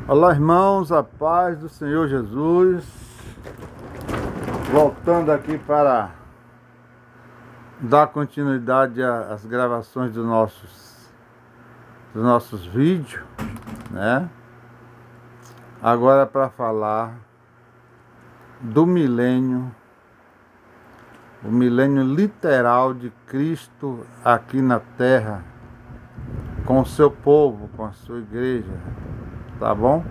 Olá, irmãos, a paz do Senhor Jesus. Voltando aqui para dar continuidade às gravações dos nossos vídeos, né? Agora para falar do milênio, o milênio literal de Cristo aqui na Terra, com o seu povo, com a sua igreja. Tá bom?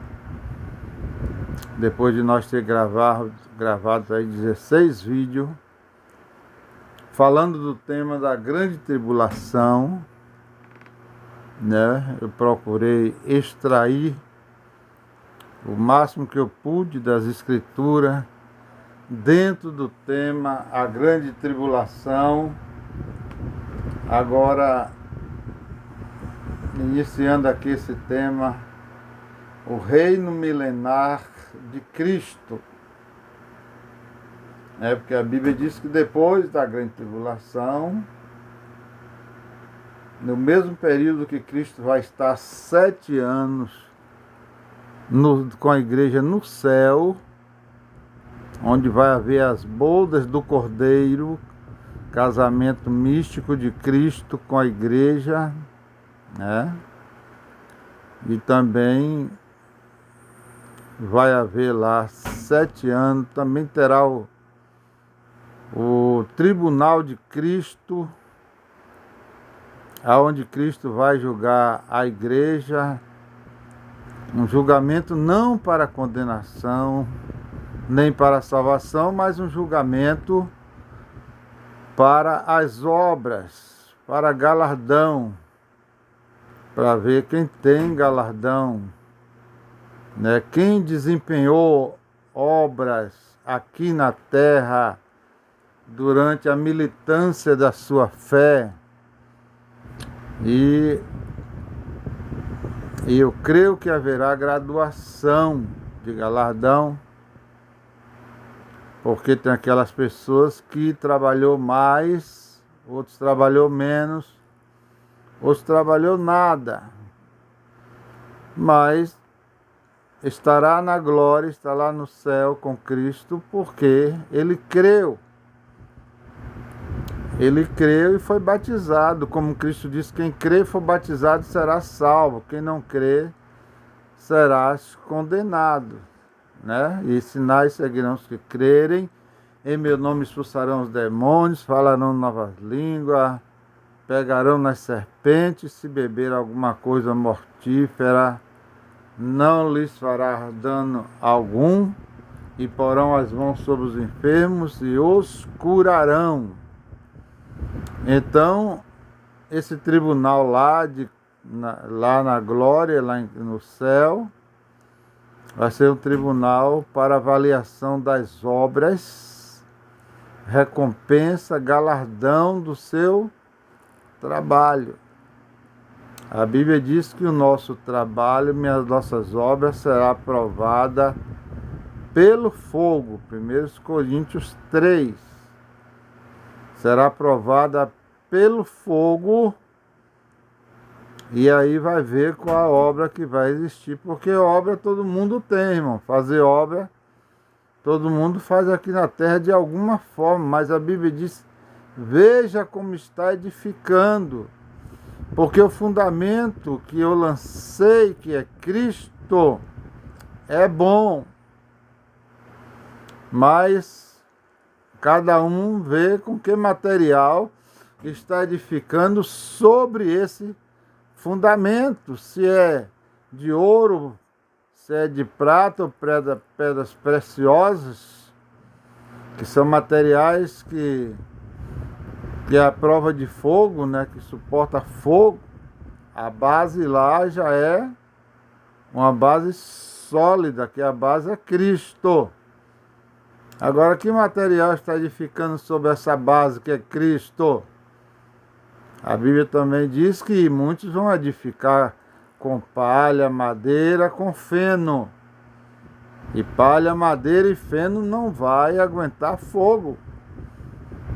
Depois de nós ter gravado aí 16 vídeos falando do tema da grande tribulação, né? Eu procurei extrair o máximo que eu pude das escrituras dentro do tema a grande tribulação. Agora, iniciando aqui esse tema, o reino milenar de Cristo. Porque a Bíblia diz que depois da grande tribulação, no mesmo período que Cristo vai estar 7 anos com a igreja no céu, onde vai haver as bodas do Cordeiro, casamento místico de Cristo com a igreja, né? E também vai haver lá 7 anos, também terá o tribunal de Cristo, aonde Cristo vai julgar a igreja, um julgamento não para condenação, nem para salvação, mas um julgamento para as obras, para galardão, para ver quem tem galardão, né? Quem desempenhou obras aqui na terra durante a militância da sua fé. E eu creio que haverá graduação de galardão, porque tem aquelas pessoas que trabalhou mais, outros trabalhou menos, outros trabalhou nada, mas estará na glória, estará no céu com Cristo, porque ele creu. Ele creu e foi batizado, como Cristo disse: quem crê e for batizado será salvo, quem não crê será condenado, né? E sinais seguirão os que crerem, em meu nome expulsarão os demônios, falarão novas línguas, pegarão nas serpentes, se beber alguma coisa mortífera, não lhes fará dano algum, e porão as mãos sobre os enfermos e os curarão. Então, esse tribunal lá na glória, lá no céu, vai ser um tribunal para avaliação das obras, recompensa, galardão do seu trabalho. A Bíblia diz que o nosso trabalho, as nossas obras, será aprovada pelo fogo. 1 Coríntios 3. Será aprovada pelo fogo. E aí vai ver qual a obra que vai existir. Porque obra todo mundo tem, irmão. Fazer obra todo mundo faz aqui na terra de alguma forma. Mas a Bíblia diz: veja como está edificando. Porque o fundamento que eu lancei, que é Cristo, é bom. Mas cada um vê com que material está edificando sobre esse fundamento. Se é de ouro, se é de prata ou pedras preciosas, que são materiais que é a prova de fogo, né, que suporta fogo. A base lá já é uma base sólida, que a base é Cristo. Agora, que material está edificando sobre essa base que é Cristo? A Bíblia também diz que muitos vão edificar com palha, madeira, com feno. E palha, madeira e feno não vai aguentar fogo.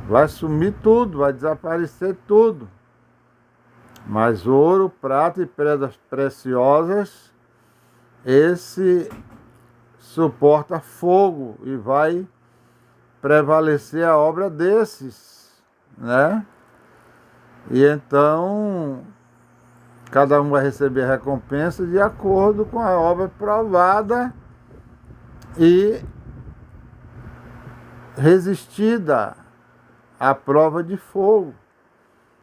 Vai sumir tudo, vai desaparecer tudo. Mas ouro, prata e pedras preciosas esse suporta fogo e vai prevalecer a obra desses, né? E então cada um vai receber a recompensa de acordo com a obra provada e resistida à prova de fogo.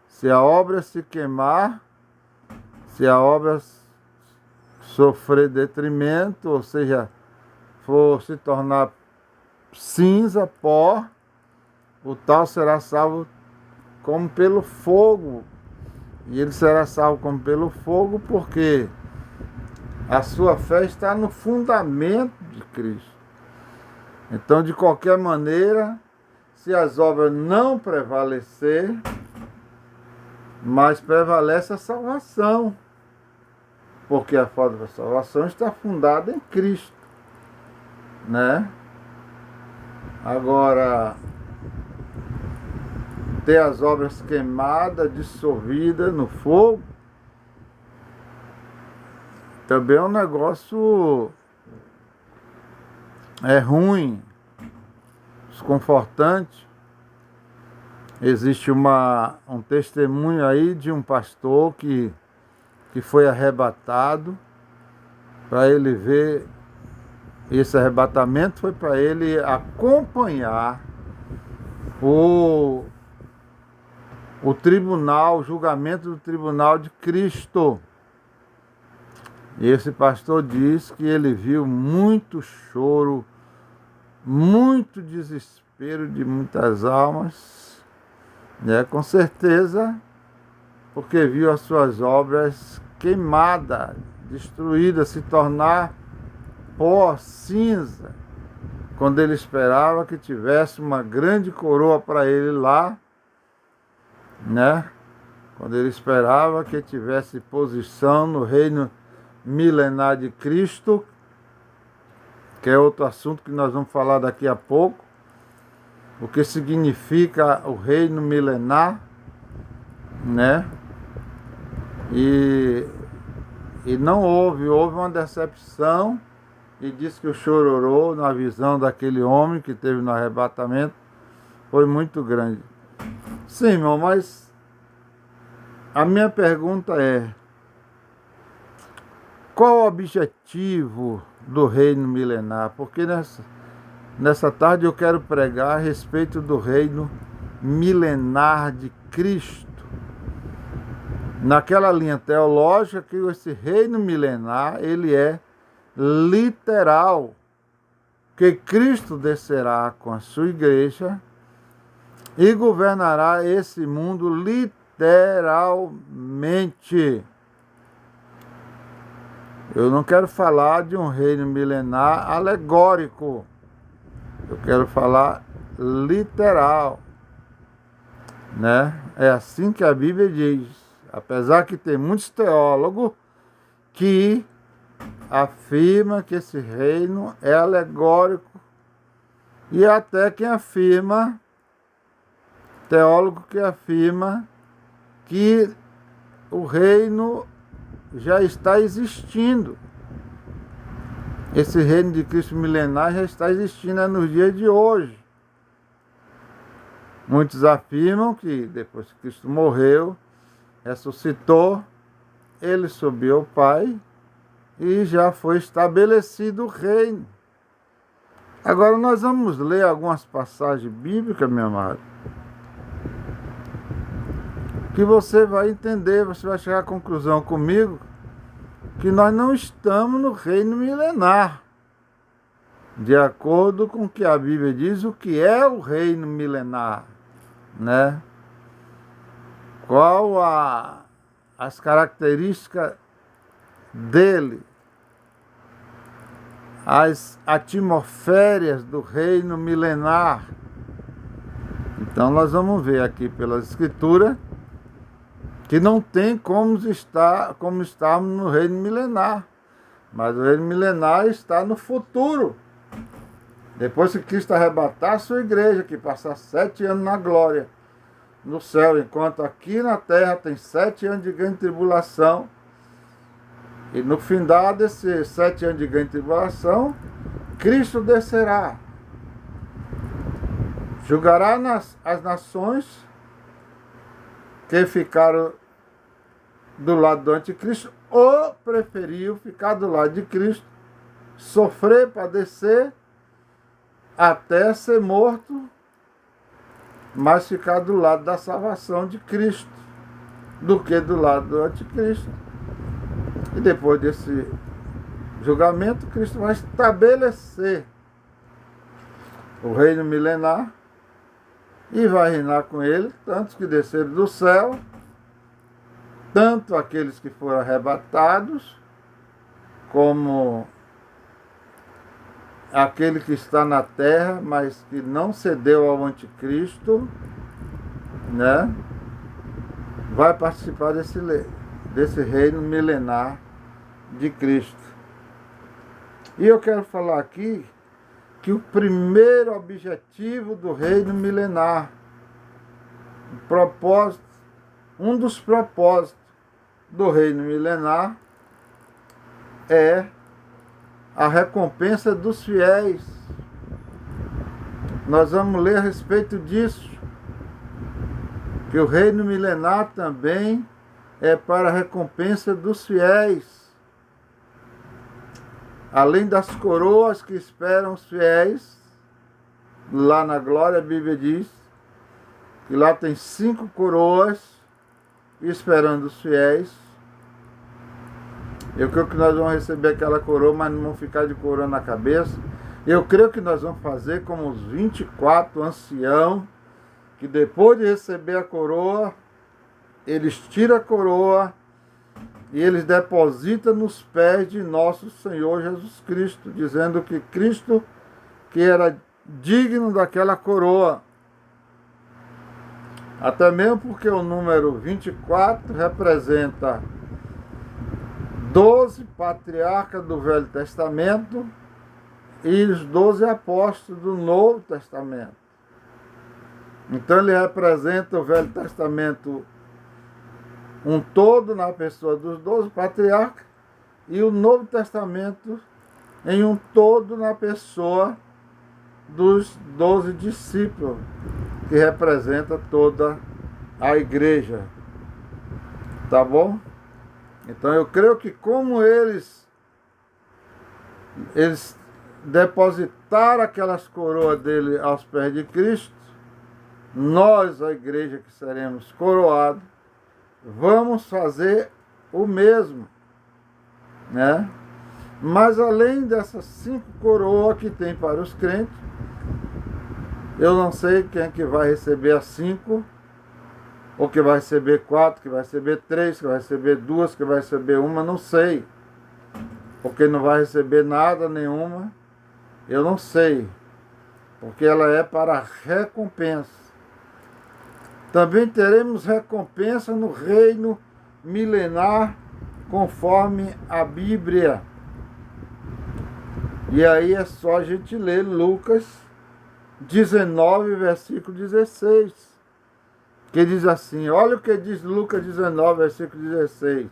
Se a obra se queimar, se a obra sofrer detrimento, ou seja, for se tornar cinza, pó, o tal será salvo como pelo fogo. E ele será salvo como pelo fogo porque a sua fé está no fundamento de Cristo. Então, de qualquer maneira, se as obras não prevalecer, mas prevalece a salvação, porque a falta da salvação está fundada em Cristo, né? Agora, ter as obras queimadas, dissolvidas no fogo, também é um negócio ruim, desconfortante. Existe um testemunho aí de um pastor que foi arrebatado. Para ele ver esse arrebatamento, foi para ele acompanhar o tribunal, o julgamento do tribunal de Cristo. E esse pastor diz que ele viu muito choro, muito desespero de muitas almas, né? Com certeza, porque viu as suas obras queimadas, destruídas, se tornar pó, cinza, quando ele esperava que tivesse uma grande coroa para ele lá, né? Quando ele esperava que tivesse posição no reino milenar de Cristo, que é outro assunto que nós vamos falar daqui a pouco, o que significa o reino milenar, né? E não houve uma decepção, e diz que o chororô na visão daquele homem que teve no arrebatamento foi muito grande. Sim, irmão, mas a minha pergunta é: qual o objetivo do reino milenar? Porque nessa tarde eu quero pregar a respeito do reino milenar de Cristo. Naquela linha teológica que esse reino milenar, ele é literal, que Cristo descerá com a sua igreja e governará esse mundo literalmente. Eu não quero falar de um reino milenar alegórico. Eu quero falar literal, né? É assim que a Bíblia diz. Apesar que tem muitos teólogos que afirmam que esse reino é alegórico, e até quem afirma, teólogo que afirma que o reino já está existindo. Esse reino de Cristo milenar já está existindo nos dias de hoje. Muitos afirmam que depois que Cristo morreu, ressuscitou, ele subiu ao Pai e já foi estabelecido o reino. Agora nós vamos ler algumas passagens bíblicas, meu amado, que você vai entender, você vai chegar à conclusão comigo que nós não estamos no reino milenar. De acordo com o que a Bíblia diz, o que é o reino milenar, né? Qual as características dele, as atmosférias do reino milenar. Então nós vamos ver aqui pelas Escrituras que não tem como estarmos no reino milenar, mas o reino milenar está no futuro. Depois que Cristo arrebatar a sua igreja, que passar 7 anos na glória, no céu, enquanto aqui na terra tem 7 anos de grande tribulação, E no findar desses 7 anos de grande tribulação, Cristo descerá, julgará as nações que ficaram do lado do anticristo ou preferiu ficar do lado de Cristo, sofrer, padecer, até ser morto, mas ficar do lado da salvação de Cristo, do que do lado do anticristo. E depois desse julgamento, Cristo vai estabelecer o reino milenar e vai reinar com ele, tantos que desceram do céu, tanto aqueles que foram arrebatados, como aquele que está na terra, mas que não cedeu ao anticristo, né? Vai participar desse reino milenar de Cristo. E eu quero falar aqui que o primeiro objetivo do reino milenar, um dos propósitos do reino milenar é a recompensa dos fiéis. Nós vamos ler a respeito disso, que o reino milenar também é para a recompensa dos fiéis. Além das coroas que esperam os fiéis, lá na glória a Bíblia diz que lá tem 5 coroas esperando os fiéis. Eu creio que nós vamos receber aquela coroa, mas não vamos ficar de coroa na cabeça. Eu creio que nós vamos fazer como os 24 anciãos, que depois de receber a coroa, eles tiram a coroa e eles depositam nos pés de nosso Senhor Jesus Cristo, dizendo que Cristo, que era digno daquela coroa. Até mesmo porque o número 24 representa 12 patriarcas do Velho Testamento e os 12 apóstolos do Novo Testamento. Então ele representa o Velho Testamento um todo na pessoa dos 12 patriarcas e o Novo Testamento em um todo na pessoa dos 12 discípulos, que representa toda a igreja. Tá bom? Então eu creio que como eles depositaram aquelas coroas dele aos pés de Cristo, nós, a igreja que seremos coroados, vamos fazer o mesmo, né? Mas além dessas 5 coroas que tem para os crentes, eu não sei quem é que vai receber as 5, ou que vai receber 4, que vai receber 3, que vai receber 2, que vai receber uma, não sei. Porque não vai receber nada, nenhuma, eu não sei. Porque ela é para recompensa. Também teremos recompensa no reino milenar, conforme a Bíblia. E aí é só a gente ler Lucas 19, versículo 16, que diz assim, olha o que diz Lucas 19, versículo 16.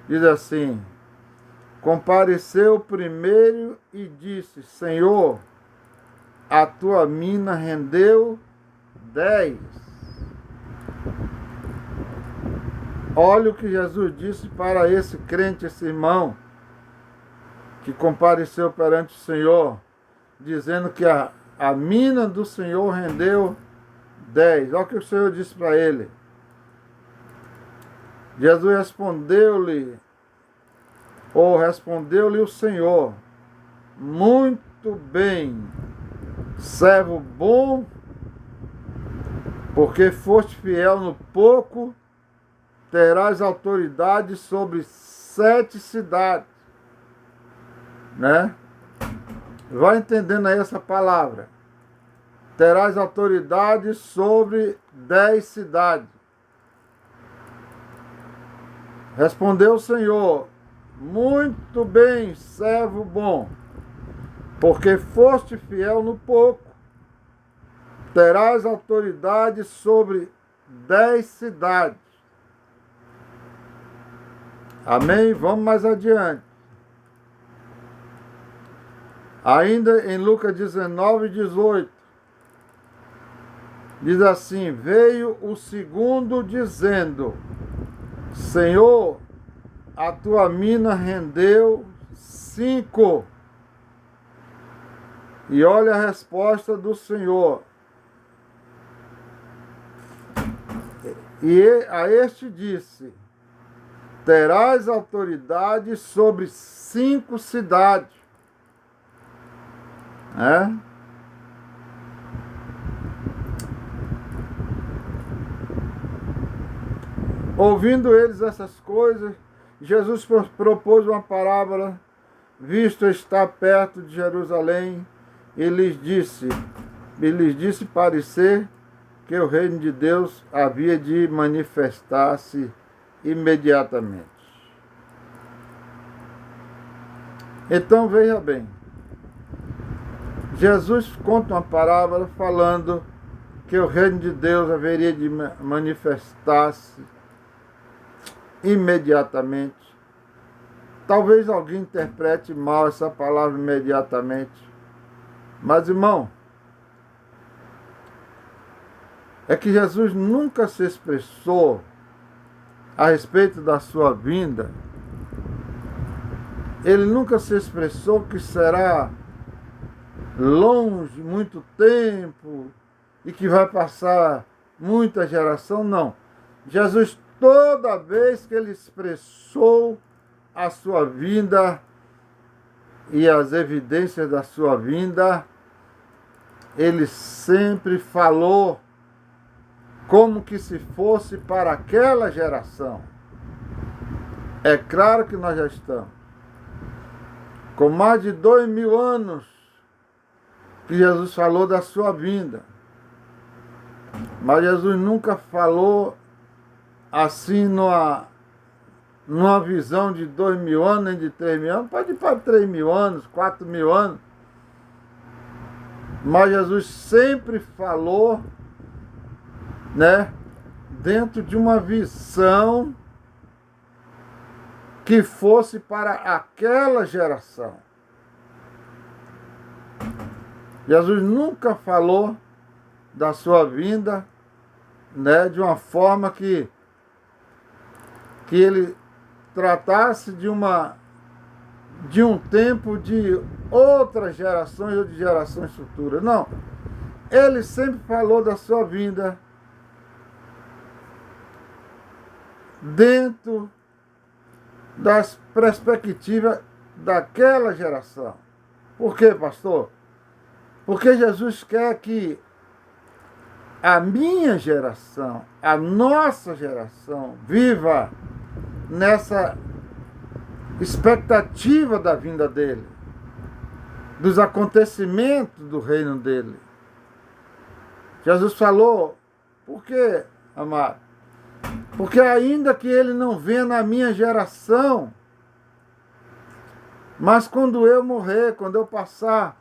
Diz assim, compareceu o primeiro e disse, Senhor, a tua mina rendeu 10. Olha o que Jesus disse para esse crente, esse irmão, que compareceu perante o Senhor, dizendo que a mina do Senhor rendeu 10. Olha o que o Senhor disse para ele. Jesus respondeu-lhe o Senhor, muito bem, servo bom, porque foste fiel no pouco, terás autoridade sobre 7 cidades. Né? Vai entendendo aí essa palavra. Terás autoridade sobre 10 cidades. Respondeu o Senhor, muito bem, servo bom, porque foste fiel no pouco, terás autoridade sobre 10 cidades. Amém? Vamos mais adiante. Ainda em Lucas 19, 18. Diz assim: veio o segundo dizendo: Senhor, a tua mina rendeu 5. E olha a resposta do Senhor. E a este disse: terás autoridade sobre 5 cidades. Ouvindo eles essas coisas, Jesus propôs uma parábola, visto estar perto de Jerusalém, e lhes disse parecer que o reino de Deus havia de manifestar-se imediatamente. Então veja bem, Jesus conta uma parábola falando que o reino de Deus haveria de manifestar-se imediatamente. Talvez alguém interprete mal essa palavra imediatamente, mas irmão, é que Jesus nunca se expressou a respeito da sua vinda. Ele nunca se expressou que será longe, muito tempo, e que vai passar muita geração, não. Jesus, toda vez que ele expressou a sua vinda e as evidências da sua vinda, ele sempre falou como que se fosse para aquela geração. É claro que nós já estamos com mais de 2000 anos que Jesus falou da sua vinda. Mas Jesus nunca falou assim numa visão de 2000 anos, nem de 3000 anos, pode ir para 3000 anos, 4000 anos. Mas Jesus sempre falou, dentro de uma visão que fosse para aquela geração. Jesus nunca falou da sua vinda, de uma forma que ele tratasse de um tempo de outras gerações ou de gerações futuras. Não. Ele sempre falou da sua vinda dentro das perspectivas daquela geração. Por quê, pastor? Porque Jesus quer que a minha geração, a nossa geração, viva nessa expectativa da vinda dele, dos acontecimentos do reino dele. Jesus falou, por quê, amado? Porque ainda que ele não venha na minha geração, mas quando eu morrer, quando eu passar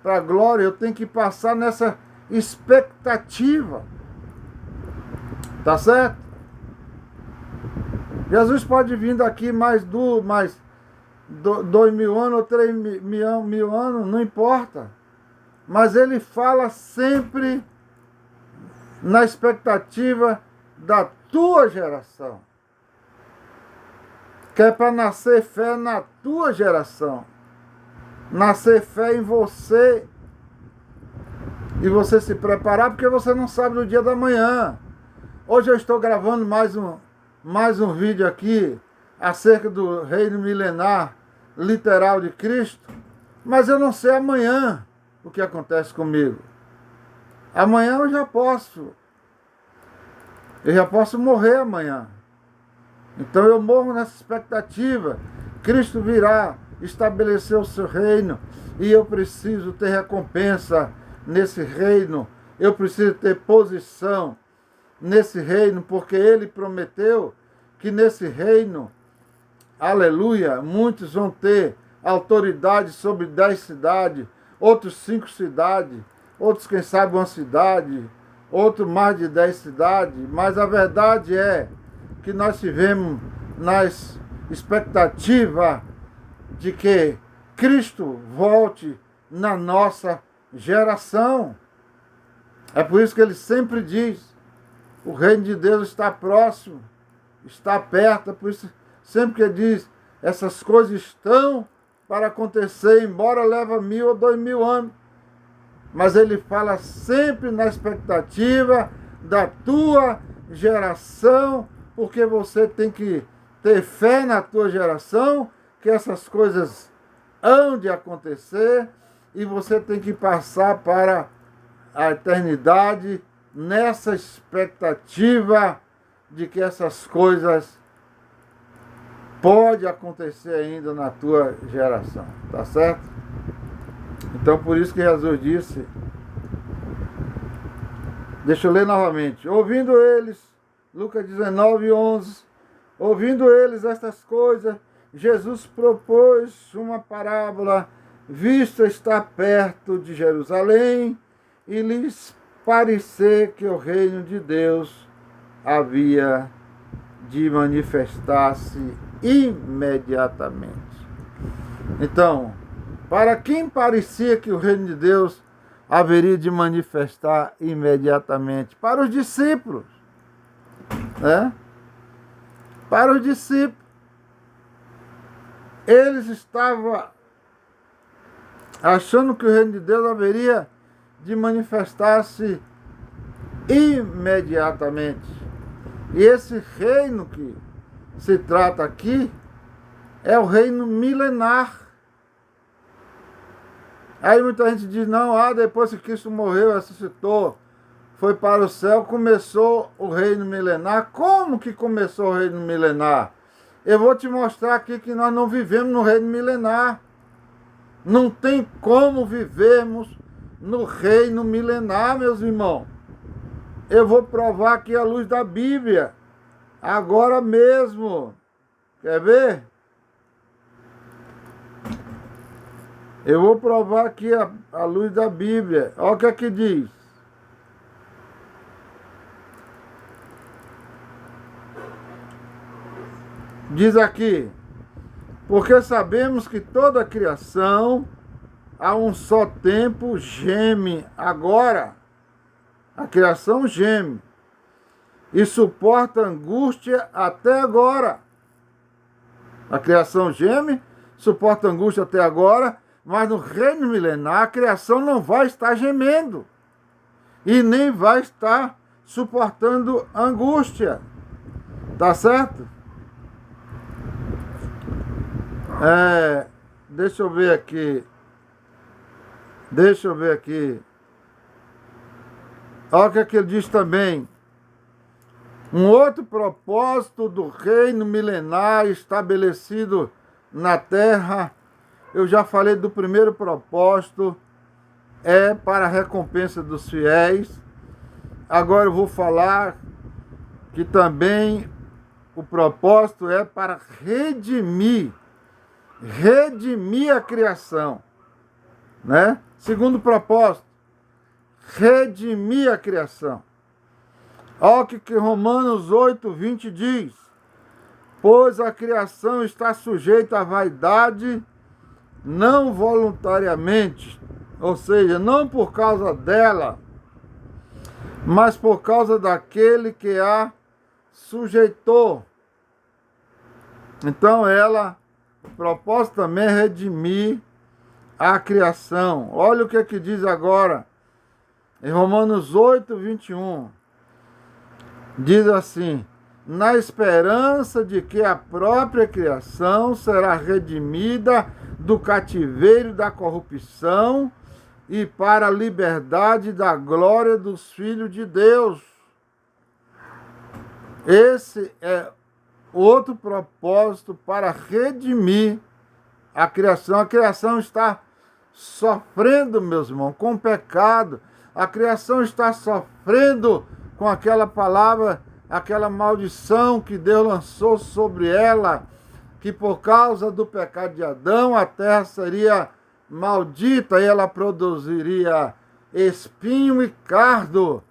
para a glória, eu tenho que passar nessa expectativa. Tá certo? Jesus pode vir daqui mais 2000 anos ou 3000 anos, não importa. Mas ele fala sempre na expectativa da tua geração. Que é para nascer fé na tua geração. Nascer fé em você. E você se preparar, porque você não sabe do dia da manhã. Hoje eu estou gravando mais um vídeo aqui acerca do reino milenar literal de Cristo, mas eu não sei amanhã o que acontece comigo. Amanhã eu já posso morrer amanhã. Então eu morro nessa expectativa. Cristo virá estabelecer o seu reino e eu preciso ter recompensa nesse reino. Eu preciso ter posição nesse reino, porque ele prometeu que nesse reino, aleluia, muitos vão ter autoridade sobre 10 cidades, outros 5 cidades, outros quem sabe uma cidade, outro mais de 10 cidades, mas a verdade é que nós tivemos expectativa de que Cristo volte na nossa geração. É por isso que ele sempre diz: o reino de Deus está próximo, está perto. É por isso sempre que ele diz: essas coisas estão para acontecer, embora leve 1000 ou 2000 anos. Mas ele fala sempre na expectativa da tua geração, porque você tem que ter fé na tua geração, que essas coisas hão de acontecer, e você tem que passar para a eternidade nessa expectativa de que essas coisas podem acontecer ainda na tua geração, tá certo? Então por isso que Jesus disse, deixa eu ler novamente, ouvindo eles, Lucas 19:11, ouvindo eles estas coisas, Jesus propôs uma parábola, visto estar perto de Jerusalém, e lhes parecer que o reino de Deus havia de manifestar-se imediatamente. Então, para quem parecia que o reino de Deus haveria de manifestar imediatamente? Para os discípulos, né? Para os discípulos. Eles estavam achando que o reino de Deus haveria de manifestar-se imediatamente. E esse reino que se trata aqui é o reino milenar. Aí muita gente diz, não, depois que Cristo morreu, ressuscitou, foi para o céu, começou o reino milenar. Como que começou o reino milenar? Eu vou te mostrar aqui que nós não vivemos no reino milenar. Não tem como vivermos no reino milenar, meus irmãos. Eu vou provar aqui à luz da Bíblia, agora mesmo. Quer ver? Eu vou provar aqui à luz da Bíblia. Olha o que é que diz. Diz aqui, porque sabemos que toda a criação, a um só tempo, geme agora. A criação geme e suporta angústia até agora. A criação geme, suporta angústia até agora, mas no reino milenar a criação não vai estar gemendo e nem vai estar suportando angústia. Tá certo? Deixa eu ver aqui. Olha o que ele diz também. Um outro propósito do reino milenar estabelecido na terra, eu já falei do primeiro propósito, é para a recompensa dos fiéis. Agora eu vou falar que também o propósito é para redimir a criação, né? Segundo propósito, redimir a criação. Olha o que Romanos 8:20 diz: pois a criação está sujeita à vaidade, não voluntariamente, ou seja, não por causa dela, mas por causa daquele que a sujeitou. Então o propósito também é redimir a criação. Olha o que diz agora, em Romanos 8:21. Diz assim: na esperança de que a própria criação será redimida do cativeiro da corrupção e para a liberdade da glória dos filhos de Deus. Esse é outro propósito para redimir a criação. A criação está sofrendo, meus irmãos, com o pecado. A criação está sofrendo com aquela palavra, aquela maldição que Deus lançou sobre ela, que por causa do pecado de Adão, a terra seria maldita e ela produziria espinho e cardo.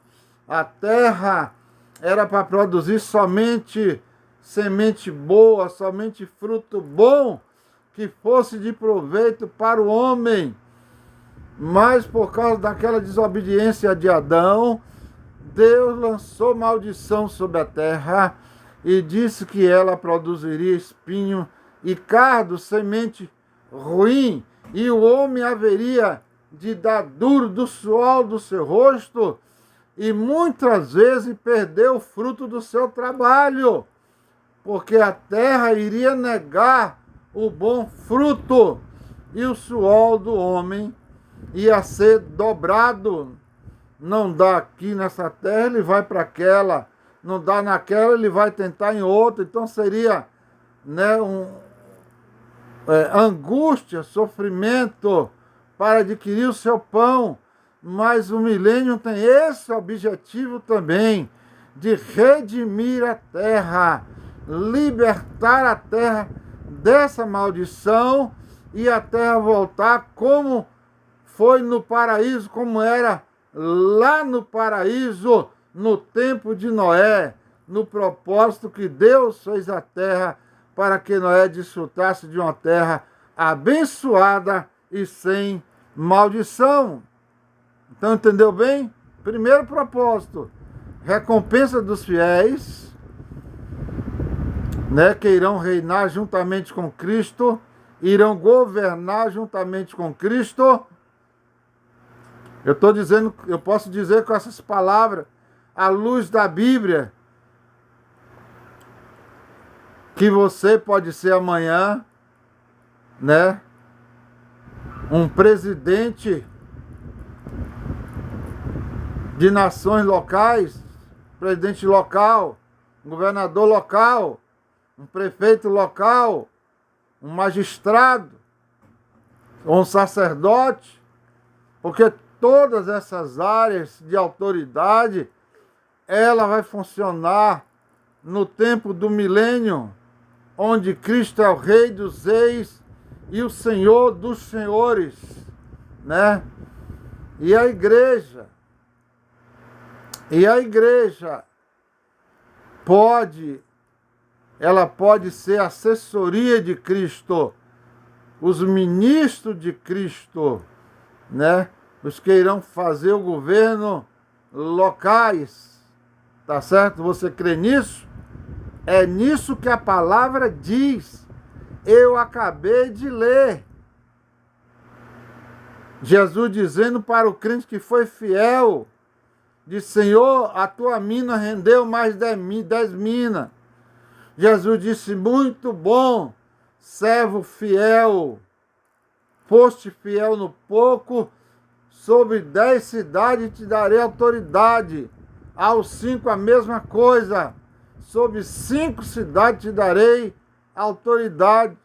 A terra era para produzir somente semente boa, somente fruto bom, que fosse de proveito para o homem. Mas por causa daquela desobediência de Adão, Deus lançou maldição sobre a terra e disse que ela produziria espinho e cardo, semente ruim, e o homem haveria de dar duro do suor do seu rosto e muitas vezes perder o fruto do seu trabalho, porque a terra iria negar o bom fruto e o suor do homem ia ser dobrado. Não dá aqui nessa terra, ele vai para aquela. Não dá naquela, ele vai tentar em outra. Então seria, né, angústia, sofrimento para adquirir o seu pão. Mas o milênio tem esse objetivo também, de redimir a terra, libertar a terra dessa maldição e a terra voltar como foi no paraíso, como era lá no paraíso, no tempo de Noé, no propósito que Deus fez a terra para que Noé desfrutasse de uma terra abençoada e sem maldição. Então, entendeu bem? Primeiro propósito, recompensa dos fiéis, né, que irão reinar juntamente com Cristo, irão governar juntamente com Cristo. Eu estou dizendo, eu posso dizer com essas palavras, à luz da Bíblia, que você pode ser amanhã, né, um presidente de nações locais, presidente local, um governador local, um prefeito local, um magistrado, ou um sacerdote, porque todas essas áreas de autoridade, ela vai funcionar no tempo do milênio, onde Cristo é o Rei dos Reis e o Senhor dos Senhores, né? E a igreja ela pode ser assessoria de Cristo, os ministros de Cristo, né? Os que irão fazer o governo locais, tá certo? Você crê nisso? É nisso que a palavra diz. Eu acabei de ler. Jesus dizendo para o crente que foi fiel, disse: Senhor, a tua mina rendeu mais 10 minas. Jesus disse: muito bom, servo fiel, foste fiel no pouco, sobre 10 cidades te darei autoridade. Aos 5 a mesma coisa, sobre 5 cidades te darei autoridade.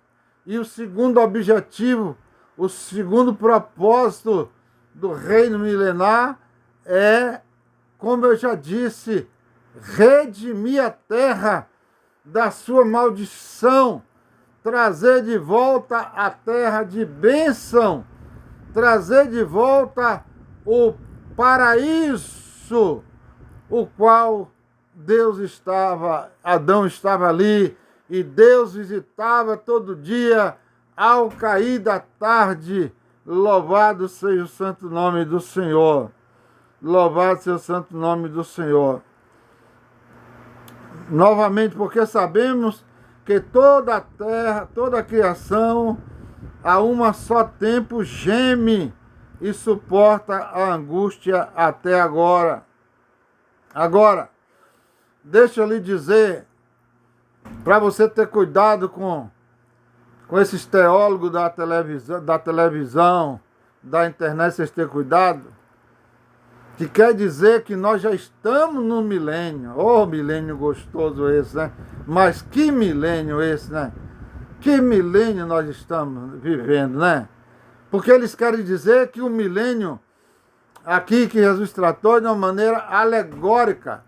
E o segundo objetivo, o segundo propósito do reino milenar é, como eu já disse, redimir a terra da sua maldição, trazer de volta a terra de bênção, trazer de volta o paraíso, o qual Adão estava ali, e Deus visitava todo dia, ao cair da tarde. Louvado seja o santo nome do Senhor. Louvado seja o santo nome do Senhor. Novamente, porque sabemos que toda a terra, toda a criação, a uma só tempo geme e suporta a angústia até agora. Agora, deixa eu lhe dizer, para você ter cuidado com esses teólogos da televisão, da internet, vocês terem cuidado, que quer dizer que nós já estamos no milênio. Oh, milênio gostoso esse, né? Mas que milênio esse, né? Que milênio nós estamos vivendo, né? Porque eles querem dizer que o milênio, aqui que Jesus tratou de uma maneira alegórica,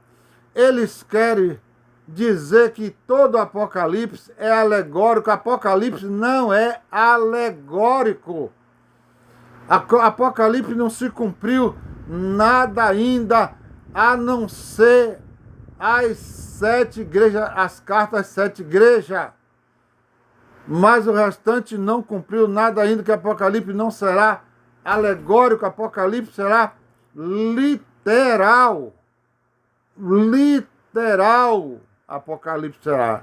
eles querem dizer que todo o Apocalipse é alegórico. Apocalipse não é alegórico. Apocalipse não se cumpriu nada ainda, a não ser as 7 igrejas, as cartas às 7 igrejas. Mas o restante não cumpriu nada ainda, que Apocalipse não será alegórico, Apocalipse será literal. Literal, Apocalipse será.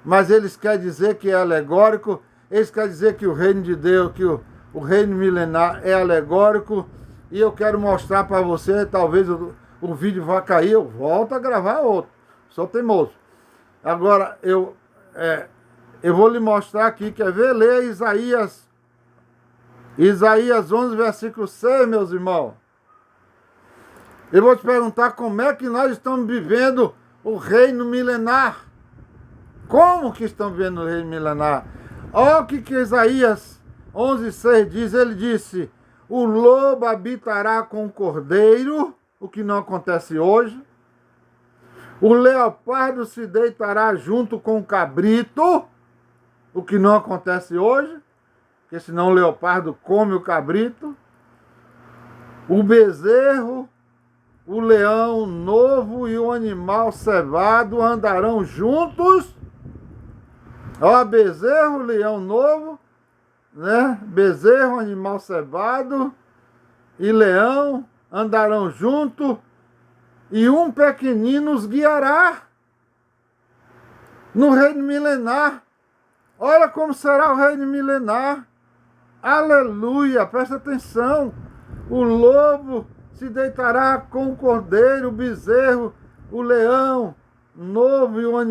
Mas eles querem dizer que é alegórico, eles querem dizer que o reino de Deus, que o reino milenar é alegórico, e eu quero mostrar para você, talvez o vídeo vá cair, eu volto a gravar outro, sou teimoso. Agora, eu vou lhe mostrar aqui, quer ver? Lê Isaías 11, versículo 6, meus irmãos. Eu vou te perguntar como é que nós estamos vivendo o reino milenar. Como que estamos vivendo o reino milenar? Olha o que Isaías 11, 6 diz. Ele disse: o lobo habitará com o cordeiro, o que não acontece hoje. O leopardo se deitará junto com o cabrito, o que não acontece hoje, porque senão o leopardo come o cabrito. O bezerro, o leão novo e o animal cevado andarão juntos. Ó, bezerro, leão novo, né? Bezerro, animal cevado e leão andarão juntos, e um pequenino os guiará no reino milenar. Olha como será o reino milenar. Aleluia, presta atenção. O lobo se deitará com o cordeiro, o bezerro, o leão novo e o animal